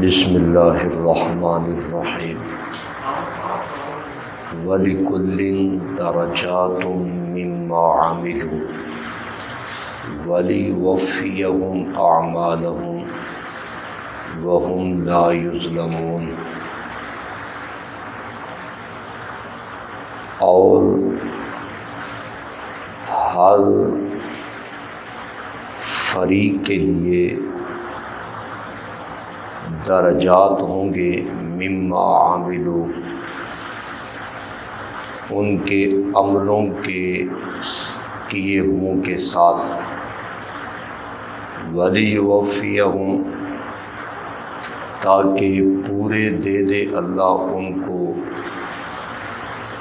بسم اللہ الرحمن الرحیم وَلِكُلٍّ دَرَجَاتٌ مِّمَّا عَمِلُوا وَلِيُوَفِّيَهُمْ أَعْمَالَهُمْ وَهُمْ لَا يُظْلَمُونَ۔ اور ہر فریق کے لیے درجات ہوں گے مما عاملوا، ان کے عملوں کے کیے ہوں کے ساتھ، وَلِيُوَفِّيَهُمْ، تاکہ پورے دے دے اللہ ان کو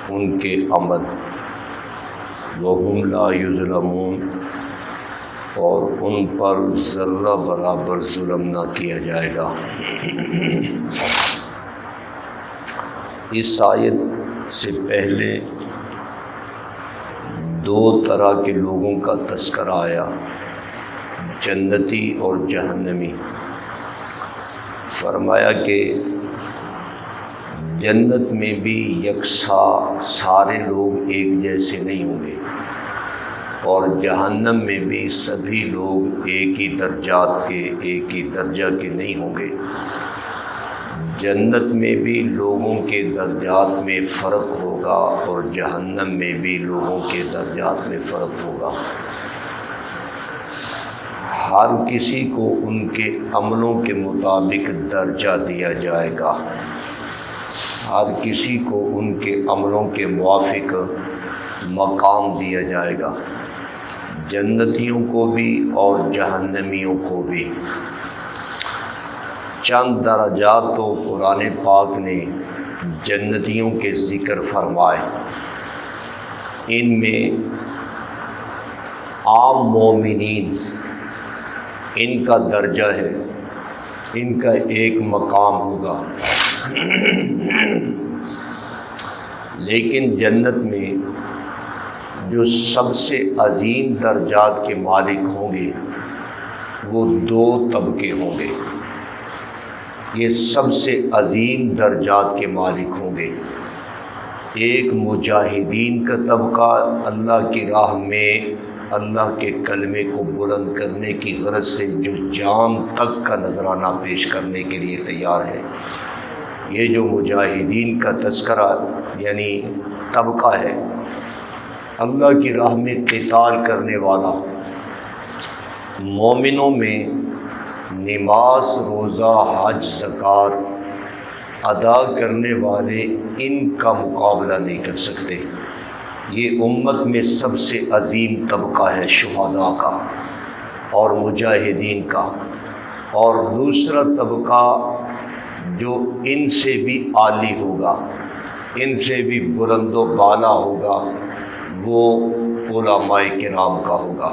ان کے عمل، وَهُمْ لَا يُظْلَمُونَ، اور ان پر ذرہ برابر ظلم نہ کیا جائے گا۔ اس آیت سے پہلے دو طرح کے لوگوں کا تذکرہ آیا، جنتی اور جہنمی۔ فرمایا کہ جنت میں بھی یکساں سارے لوگ ایک جیسے نہیں ہوں گے، اور جہنم میں بھی سبھی لوگ ایک ہی درجات کے، ایک ہی درجہ کے نہیں ہوں گے۔ جنت میں بھی لوگوں کے درجات میں فرق ہوگا، اور جہنم میں بھی لوگوں کے درجات میں فرق ہوگا۔ ہر کسی کو ان کے عملوں کے مطابق درجہ دیا جائے گا، ہر کسی کو ان کے عملوں کے موافق مقام دیا جائے گا، جنتیوں کو بھی اور جہنمیوں کو بھی۔ چند درجات تو قرآن پاک نے جنتیوں کے ذکر فرمائے، ان میں عام مومنین ان کا درجہ ہے، ان کا ایک مقام ہوگا، لیکن جنت میں جو سب سے عظیم درجات کے مالک ہوں گے وہ دو طبقے ہوں گے۔ یہ سب سے عظیم درجات کے مالک ہوں گے، ایک مجاہدین کا طبقہ، اللہ کی راہ میں اللہ کے کلمے کو بلند کرنے کی غرض سے جو جان تک کا نذرانہ پیش کرنے کے لیے تیار ہے۔ یہ جو مجاہدین کا تذکرہ یعنی طبقہ ہے، اللہ کی راہ میں قتال کرنے والا، مومنوں میں نماز، روزہ، حج، زکوٰۃ ادا کرنے والے ان کا مقابلہ نہیں کر سکتے۔ یہ امت میں سب سے عظیم طبقہ ہے شہداء کا اور مجاہدین کا۔ اور دوسرا طبقہ جو ان سے بھی عالی ہوگا، ان سے بھی بلند و بالا ہوگا، وہ علماء کرام کا ہوگا۔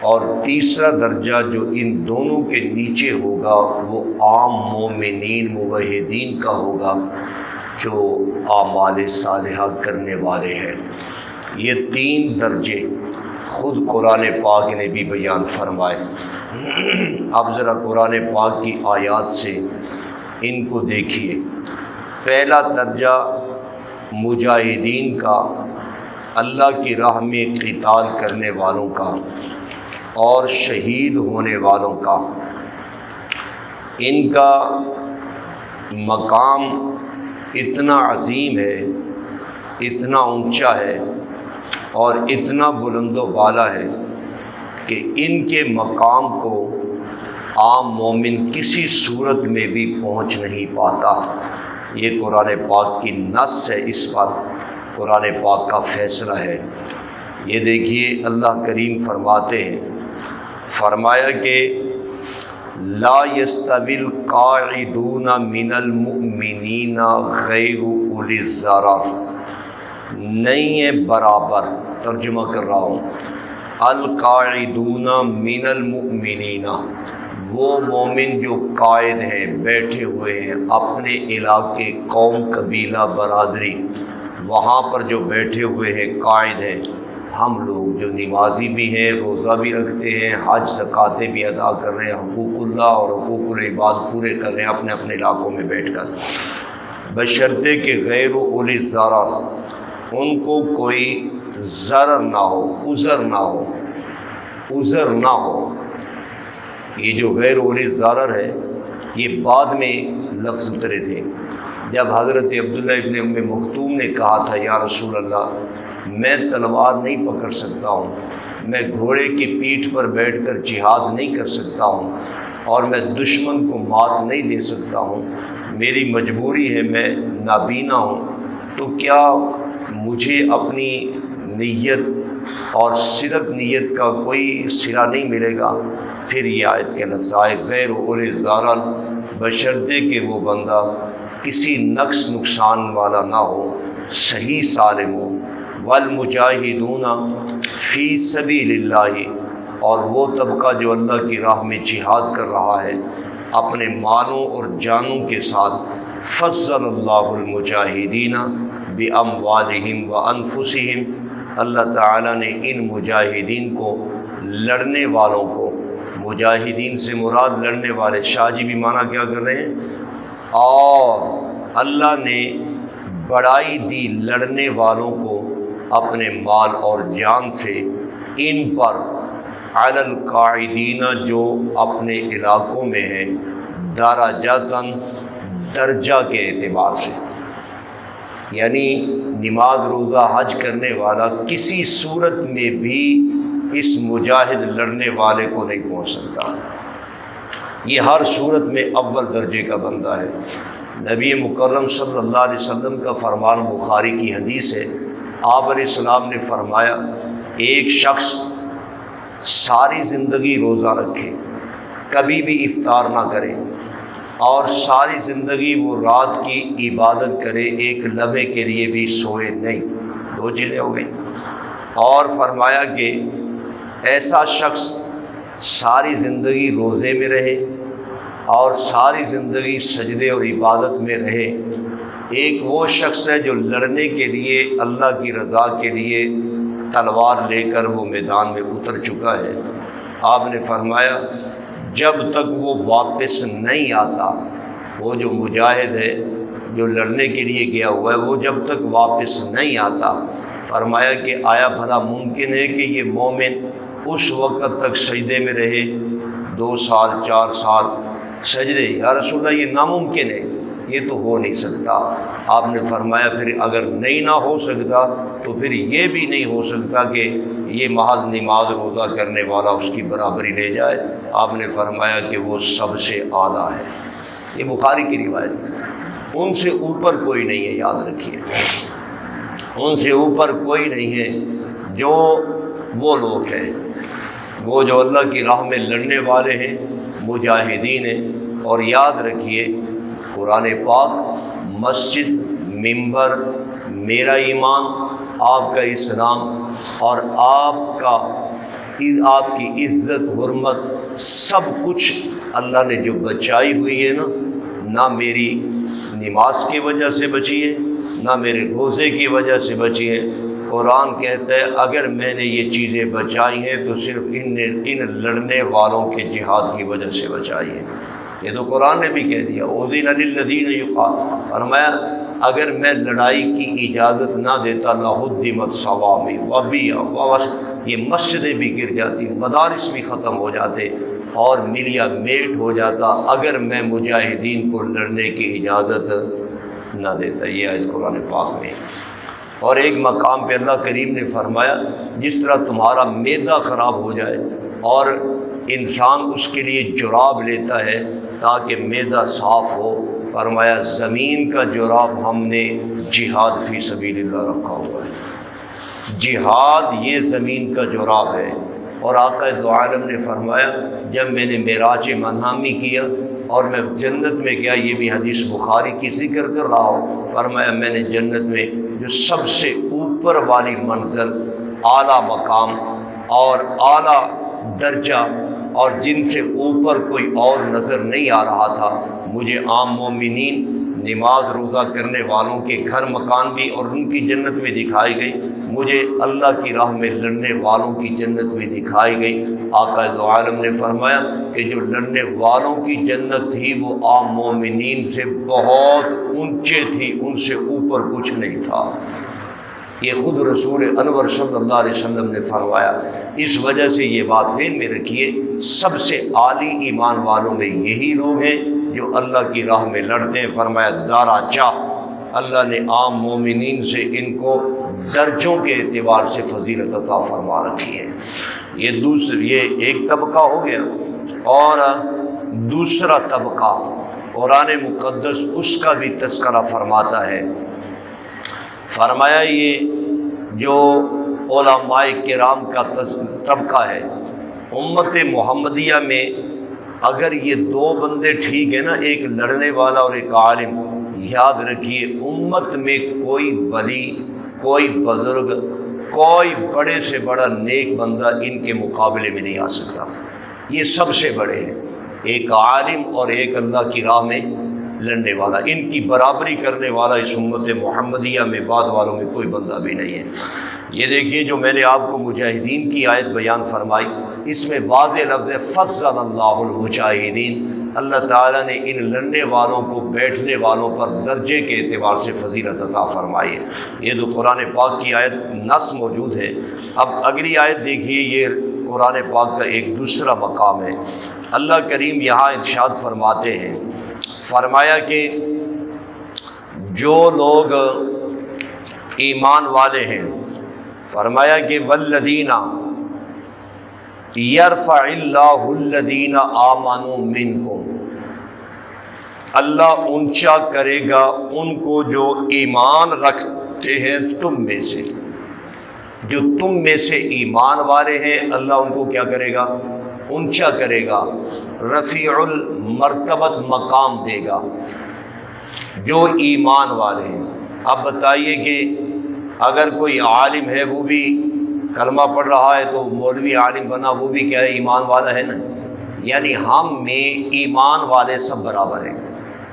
اور تیسرا درجہ جو ان دونوں کے نیچے ہوگا وہ عام مومنین موحدین کا ہوگا، جو اعمال صالحہ کرنے والے ہیں۔ یہ تین درجے خود قرآن پاک نے بھی بیان فرمائے۔ اب ذرا قرآن پاک کی آیات سے ان کو دیکھیے۔ پہلا درجہ مجاہدین کا، اللہ کی راہ میں قتال کرنے والوں کا اور شہید ہونے والوں کا، ان کا مقام اتنا عظیم ہے، اتنا اونچا ہے اور اتنا بلند و بالا ہے کہ ان کے مقام کو عام مومن کسی صورت میں بھی پہنچ نہیں پاتا۔ یہ قرآن پاک کی نص ہے، اس پر قرآن پاک کا فیصلہ ہے۔ یہ دیکھیے اللہ کریم فرماتے ہیں، فرمایا کہ لا يستوی القاعدون من المؤمنین غیر اولی الضرر، نہیں ہے برابر، ترجمہ کر رہا ہوں، القاعدون من المؤمنین، وہ مومن جو قائد ہیں، بیٹھے ہوئے ہیں اپنے علاقے، قوم، قبیلہ، برادری، وہاں پر جو بیٹھے ہوئے ہیں، قائد ہیں، ہم لوگ جو نمازی بھی ہیں، روزہ بھی رکھتے ہیں، حج زکاتیں بھی ادا کر رہے ہیں، حقوق اللہ اور حقوق العباد پورے کر رہے ہیں اپنے اپنے علاقوں میں بیٹھ کر، بشرطے کہ غیر اولی ضرر، ان کو کوئی ضرر نہ ہو، عذر نہ ہو۔ یہ جو غیر اولی ضرر ہے یہ بعد میں لفظ اترے تھے۔ جب حضرت عبداللہ ابن ام مکتوم نے کہا تھا یا رسول اللہ میں تلوار نہیں پکڑ سکتا ہوں، میں گھوڑے کی پیٹھ پر بیٹھ کر جہاد نہیں کر سکتا ہوں، اور میں دشمن کو مات نہیں دے سکتا ہوں، میری مجبوری ہے، میں نابینا ہوں، تو کیا مجھے اپنی نیت اور صدق نیت کا کوئی صلہ نہیں ملے گا؟ پھر یہ آیت کے لفظ آئے غیر اولی ضرر، بشرطے کہ وہ بندہ کسی نقص نقصان والا نہ ہو، صحیح سالم ہو، والمجاہدون فی سبیل اللہ، اور وہ طبقہ جو اللہ کی راہ میں جہاد کر رہا ہے اپنے مالوں اور جانوں کے ساتھ، فضل اللہ المجاہدین باموالہم وانفسہم، اللہ تعالیٰ نے ان مجاہدین کو، لڑنے والوں کو، مجاہدین سے مراد لڑنے والے، شاہ جی بھی معنی کیا کر رہے ہیں، اور اللہ نے بڑائی دی لڑنے والوں کو اپنے مال اور جان سے، ان پر علی القاعدین جو اپنے علاقوں میں ہیں، درجاتاً درجہ کے اعتبار سے، یعنی نماز روزہ حج کرنے والا کسی صورت میں بھی اس مجاہد لڑنے والے کو نہیں پہنچ سکتا، یہ ہر صورت میں اول درجے کا بندہ ہے۔ نبی مکرم صلی اللہ علیہ وسلم کا فرمان بخاری کی حدیث ہے، آپ علیہ السلام نے فرمایا ایک شخص ساری زندگی روزہ رکھے، کبھی بھی افطار نہ کرے، اور ساری زندگی وہ رات کی عبادت کرے، ایک لمحے کے لیے بھی سوئے نہیں، دو چیزیں ہو گئیں، اور فرمایا کہ ایسا شخص ساری زندگی روزے میں رہے اور ساری زندگی سجدے اور عبادت میں رہے، ایک وہ شخص ہے جو لڑنے کے لیے، اللہ کی رضا کے لیے تلوار لے کر وہ میدان میں اتر چکا ہے۔ آپ نے فرمایا جب تک وہ واپس نہیں آتا، وہ جو مجاہد ہے جو لڑنے کے لیے گیا ہوا ہے، وہ جب تک واپس نہیں آتا، فرمایا کہ آیا بھلا ممکن ہے کہ یہ مومن اس وقت تک سجدے میں رہے، 2 سال 4 سال سجدے؟ یا رسول اللہ یہ ناممکن ہے، یہ تو ہو نہیں سکتا۔ آپ نے فرمایا پھر اگر نہیں نہ ہو سکتا تو پھر یہ بھی نہیں ہو سکتا کہ یہ محض نماز روزہ کرنے والا اس کی برابری لے جائے۔ آپ نے فرمایا کہ وہ سب سے اعلیٰ ہے، یہ بخاری کی روایت ہے، ان سے اوپر کوئی نہیں ہے، یاد رکھیے، ان سے اوپر کوئی نہیں ہے۔ جو وہ لوگ ہیں، وہ جو اللہ کی راہ میں لڑنے والے ہیں، مجاہدین ہیں، اور یاد رکھیے قرآن پاک، مسجد، ممبر، میرا ایمان، آپ کا اسلام، اور آپ کی عزت، حرمت، سب کچھ اللہ نے جو بچائی ہوئی ہے نا، نہ میری نماز کی وجہ سے بچی ہے، نہ میرے روزے کی وجہ سے بچی ہے۔ قرآن کہتا ہے اگر میں نے یہ چیزیں بچائی ہیں تو صرف ان لڑنے والوں کے جہاد کی وجہ سے بچائی ہے۔ یہ تو قرآن نے بھی کہہ دیا، اذن للذین یقاتلون، فرمایا اگر میں لڑائی کی اجازت نہ دیتا لہدمت صوامع وبیع، یہ مسجدیں بھی گر جاتی، مدارس بھی ختم ہو جاتے، اور ملیا میٹ ہو جاتا اگر میں مجاہدین کو لڑنے کی اجازت نہ دیتا۔ یہ آیت قرآن پاک میں۔ اور ایک مقام پہ اللہ کریم نے فرمایا جس طرح تمہارا معدہ خراب ہو جائے اور انسان اس کے لیے جراب لیتا ہے تاکہ معدہ صاف ہو، فرمایا زمین کا جراب ہم نے جہاد فی سبیل اللہ رکھا ہوا ہے، جہاد یہ زمین کا جراب ہے۔ اور آقا دو عالم نے فرمایا جب میں نے معراج منامی کیا اور میں جنت میں گیا، یہ بھی حدیث بخاری کی ذکر کر رہا ہوں، فرمایا میں نے جنت میں جو سب سے اوپر والی منزل، اعلیٰ مقام اور اعلیٰ درجہ، اور جن سے اوپر کوئی اور نظر نہیں آ رہا تھا، مجھے عام مومنین نماز روزہ کرنے والوں کے گھر مکان بھی اور ان کی جنت میں دکھائی گئی، مجھے اللہ کی راہ میں لڑنے والوں کی جنت بھی دکھائی گئی۔ آقا دو عالم نے فرمایا کہ جو لڑنے والوں کی جنت تھی وہ عام مومنین سے بہت اونچے تھی، ان سے اوپر کچھ نہیں تھا۔ یہ خود رسول انور صلی اللہ علیہ وسلم نے فرمایا۔ اس وجہ سے یہ بات ذہن میں رکھیے، سب سے عالی ایمان والوں میں یہی لوگ ہیں جو اللہ کی راہ میں لڑتے ہیں۔ فرمایا دارا چاہ، اللہ نے عام مومنین سے ان کو درجوں کے اعتبار سے فضیلت عطا فرما رکھی ہے۔ یہ ایک طبقہ ہو گیا، اور دوسرا طبقہ قرآن مقدس اس کا بھی تذکرہ فرماتا ہے۔ فرمایا یہ جو علماء کرام کا طبقہ ہے امت محمدیہ میں، اگر یہ دو بندے ٹھیک ہیں نا، ایک لڑنے والا اور ایک عالم، یاد رکھیے امت میں کوئی ولی، کوئی بزرگ، کوئی بڑے سے بڑا نیک بندہ ان کے مقابلے میں نہیں آ سکتا۔ یہ سب سے بڑے ہیں، ایک عالم اور ایک اللہ کی راہ میں لڑنے والا، ان کی برابری کرنے والا اس امت محمدیہ میں بعد والوں میں کوئی بندہ بھی نہیں ہے۔ یہ دیکھیے جو میں نے آپ کو مجاہدین کی آیت بیان فرمائی، اس میں واضح لفظ ہے فضل اللہ المجاہدین، اللہ تعالیٰ نے ان لڑنے والوں کو بیٹھنے والوں پر درجے کے اعتبار سے فضیلت عطا فرمائی ہے۔ یہ تو قرآن پاک کی آیت نص موجود ہے۔ اب اگلی آیت دیکھیے، یہ قرآن پاک کا ایک دوسرا مقام ہے۔ اللہ کریم یہاں ارشاد فرماتے ہیں، فرمایا کہ جو لوگ ایمان والے ہیں، فرمایا کہ والذین یرفع اللہ الذین آمنوا منکم، اللہ اونچا کرے گا ان کو جو ایمان رکھتے ہیں تم میں سے، جو تم میں سے ایمان والے ہیں اللہ ان کو کیا کرے گا؟ اونچا کرے گا، رفیع المرتبت مقام دے گا جو ایمان والے ہیں۔ اب بتائیے کہ اگر کوئی عالم ہے وہ بھی کلمہ پڑھ رہا ہے تو مولوی عالم بنا، وہ بھی کیا ہے؟ ایمان والا ہے نا۔ یعنی ہم میں ایمان والے سب برابر ہیں۔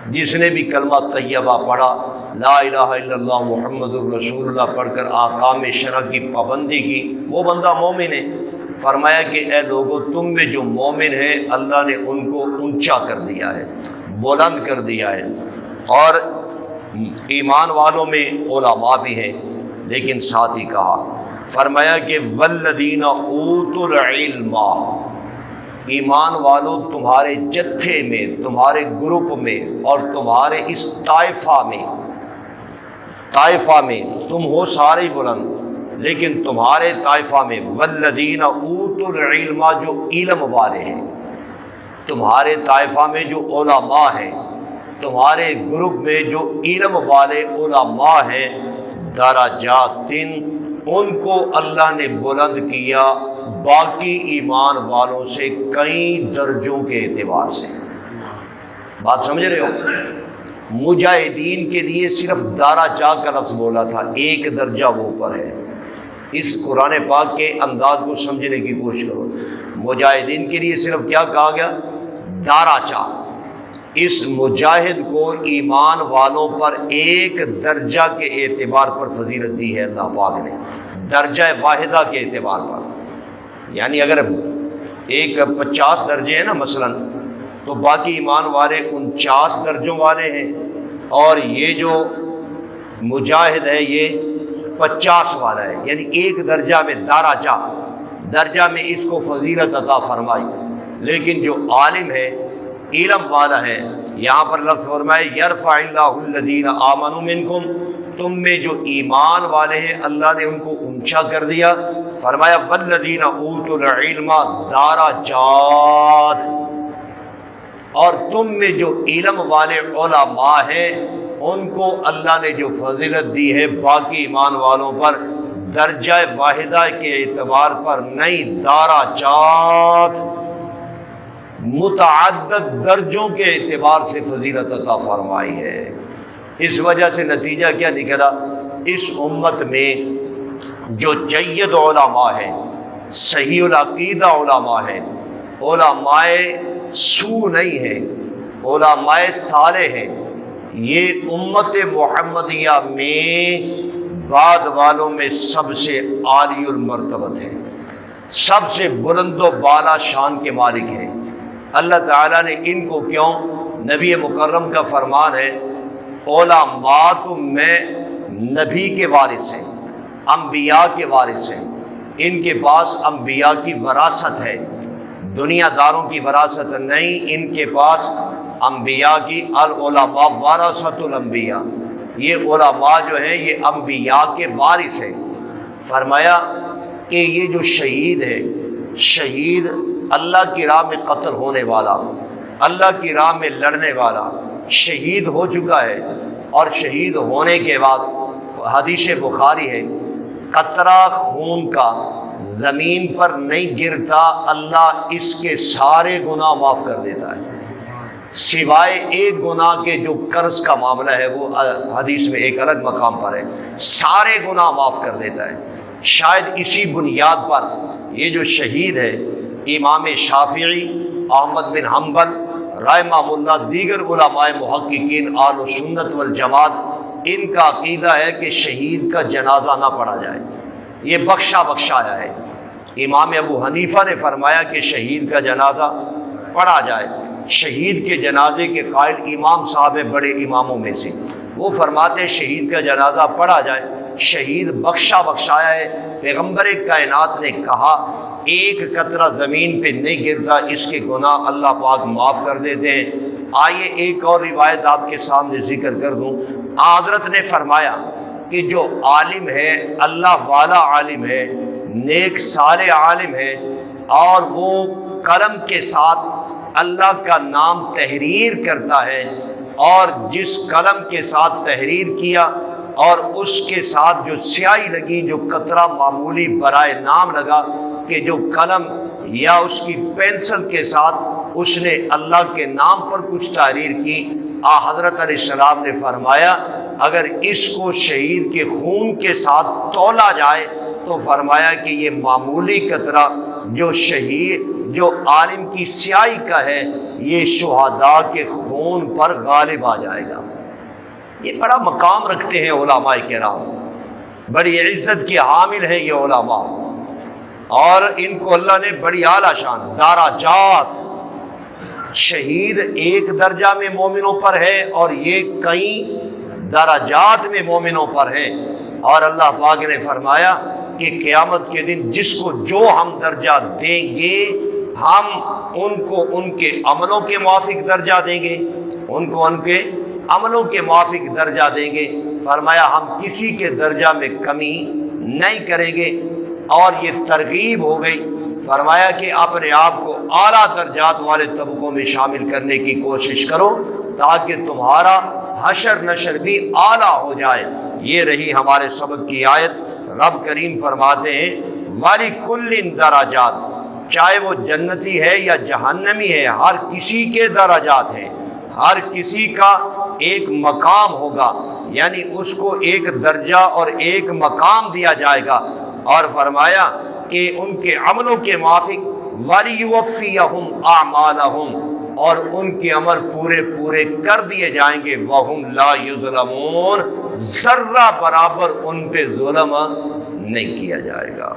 جس نے بھی کلمہ طیبہ پڑھا، لا الہ الا اللہ محمد الرسول اللہ پڑھ کر احکام شرع کی پابندی کی، وہ بندہ مومن ہے۔ فرمایا کہ اے لوگو تم میں جو مومن ہیں اللہ نے ان کو اونچا کر دیا ہے، بلند کر دیا ہے۔ اور ایمان والوں میں علماء بھی ہیں، لیکن ساتھ ہی کہا، فرمایا کہ والذین اوتوا العلم، ایمان والوں تمہارے جتھے میں، تمہارے گروپ میں اور تمہارے اس طائفہ میں تم ہو سارے بلند، لیکن تمہارے طائفہ میں والذین اوتوا العلم، جو علم والے ہیں، تمہارے طائفہ میں جو علماء ہیں، تمہارے گروپ میں جو علم والے علماء ہیں، درجات، ان کو اللہ نے بلند کیا باقی ایمان والوں سے کئی درجوں کے اعتبار سے۔ بات سمجھ رہے ہو؟ مجاہدین کے لیے صرف دارا جا کا لفظ بولا تھا، ایک درجہ وہ اوپر ہے۔ اس قرآن پاک کے انداز کو سمجھنے کی کوشش کرو۔ مجاہدین کے لیے صرف کیا کہا گیا؟ دارا چا۔ اس مجاہد کو ایمان والوں پر ایک درجہ کے اعتبار پر فضیلت دی ہے اللہ پاک نے، درجہ واحدہ کے اعتبار پر۔ یعنی اگر ایک 50 درجے ہیں نا مثلا، تو باقی ایمان والے 49 درجوں والے ہیں، اور یہ جو مجاہد ہے یہ 50 والا ہے، یعنی ایک درجہ میں درجہ میں اس کو فضیلت عطا فرمائی۔ لیکن جو عالم ہے، علم والا ہے، یہاں پر لفظ فرمائے یرفع اللہ الذین آمنوا منکم، تم میں جو ایمان والے ہیں اللہ نے ان کو اونچا کر دیا۔ فرمایا والذین اوتوا العلم درجات، اور تم میں جو علم والے علماء ہیں ان کو اللہ نے جو فضیلت دی ہے باقی ایمان والوں پر درجہ واحدہ کے اعتبار پر نہیں، درجات، متعدد درجوں کے اعتبار سے فضیلت عطا فرمائی ہے۔ اس وجہ سے نتیجہ کیا نکلا؟ اس امت میں جو جید علماء ہیں، صحیح العقیدہ علماء ہیں، علماء سو نہیں ہیں، علماء صالح ہیں، یہ امت محمدیہ میں بعد والوں میں سب سے عالی المرتبت ہے، سب سے بلند و بالا شان کے مالک ہیں۔ اللہ تعالیٰ نے ان کو کیوں، نبی مکرم کا فرمان ہے علماء تم میں نبی کے وارث ہیں، انبیاء کے وارث ہیں، ان کے پاس انبیاء کی وراثت ہے، دنیا داروں کی وراثت نہیں، ان کے پاس انبیاء کی، العلماء ورثۃ الانبیاء، یہ علماء جو ہیں یہ انبیاء کے وارث ہیں۔ فرمایا کہ یہ جو شہید ہے، شہید اللہ کی راہ میں قتل ہونے والا، اللہ کی راہ میں لڑنے والا شہید ہو چکا ہے، اور شہید ہونے کے بعد حدیث بخاری ہے قطرہ خون کا زمین پر نہیں گرتا، اللہ اس کے سارے گناہ معاف کر دیتا ہے، سوائے ایک گناہ کے جو قرض کا معاملہ ہے، وہ حدیث میں ایک الگ مقام پر ہے، سارے گناہ معاف کر دیتا ہے۔ شاید اسی بنیاد پر یہ جو شہید ہے، امام شافعی، احمد بن حنبل رحمہ اللہ، دیگر علماء محققین اہل سنت والجماعت، ان کا عقیدہ ہے کہ شہید کا جنازہ نہ پڑھا جائے، یہ بخشایا ہے۔ امام ابو حنیفہ نے فرمایا کہ شہید کا جنازہ پڑھا جائے۔ شہید کے جنازے کے قائل امام صاحب بڑے اماموں میں سے، وہ فرماتے شہید کا جنازہ پڑھا جائے، شہید بخشایا ہے۔ پیغمبر کائنات نے کہا ایک قطرہ زمین پہ نہیں گرتا، اس کے گناہ اللہ پاک معاف کر دیتے ہیں۔ آئیے ایک اور روایت آپ کے سامنے ذکر کر دوں۔ حضرت نے فرمایا کہ جو عالم ہے، اللہ والا عالم ہے، نیک صالح عالم ہے، اور وہ قلم کے ساتھ اللہ کا نام تحریر کرتا ہے، اور جس قلم کے ساتھ تحریر کیا اور اس کے ساتھ جو سیاہی لگی، جو قطرہ معمولی برائے نام لگا، کہ جو قلم یا اس کی پینسل کے ساتھ اس نے اللہ کے نام پر کچھ تحریر کی، حضرت علیہ السلام نے فرمایا اگر اس کو شہید کے خون کے ساتھ تولا جائے تو فرمایا کہ یہ معمولی قطرہ جو شہید، جو عالم کی سیاہی کا ہے، یہ شہداء کے خون پر غالب آ جائے گا۔ یہ بڑا مقام رکھتے ہیں علماء کرام، بڑی عزت کے حامل ہیں یہ علماء، اور ان کو اللہ نے بڑی اعلیٰ شان درجات، شہید ایک درجہ میں مومنوں پر ہے اور یہ کئی درجات میں مومنوں پر ہیں، اور اللہ پاک نے فرمایا کہ قیامت کے دن جس کو جو ہم درجہ دیں گے، ہم ان کو ان کے عملوں کے موافق درجہ دیں گے، ان کو ان کے عملوں کے موافق درجہ دیں گے۔ فرمایا ہم کسی کے درجہ میں کمی نہیں کریں گے، اور یہ ترغیب ہو گئی۔ فرمایا کہ اپنے آپ کو اعلیٰ درجات والے طبقوں میں شامل کرنے کی کوشش کرو تاکہ تمہارا حشر نشر بھی اعلیٰ ہو جائے۔ یہ رہی ہمارے سبق کی آیت۔ رب کریم فرماتے ہیں وَلِكُلٍّ درجات، چاہے وہ جنتی ہے یا جہنمی ہے، ہر کسی کے درجات ہیں، ہر کسی کا ایک مقام ہوگا، یعنی اس کو ایک درجہ اور ایک مقام دیا جائے گا، اور فرمایا کہ ان کے عملوں کے موافق وَلِيُوَفِّيَهُمْ أَعْمَالَهُمْ، اور ان کے عمل پورے کر دیے جائیں گے، وَهُمْ لَا يُظْلَمُونَ، ذرہ برابر ان پہ ظلم نہیں کیا جائے گا۔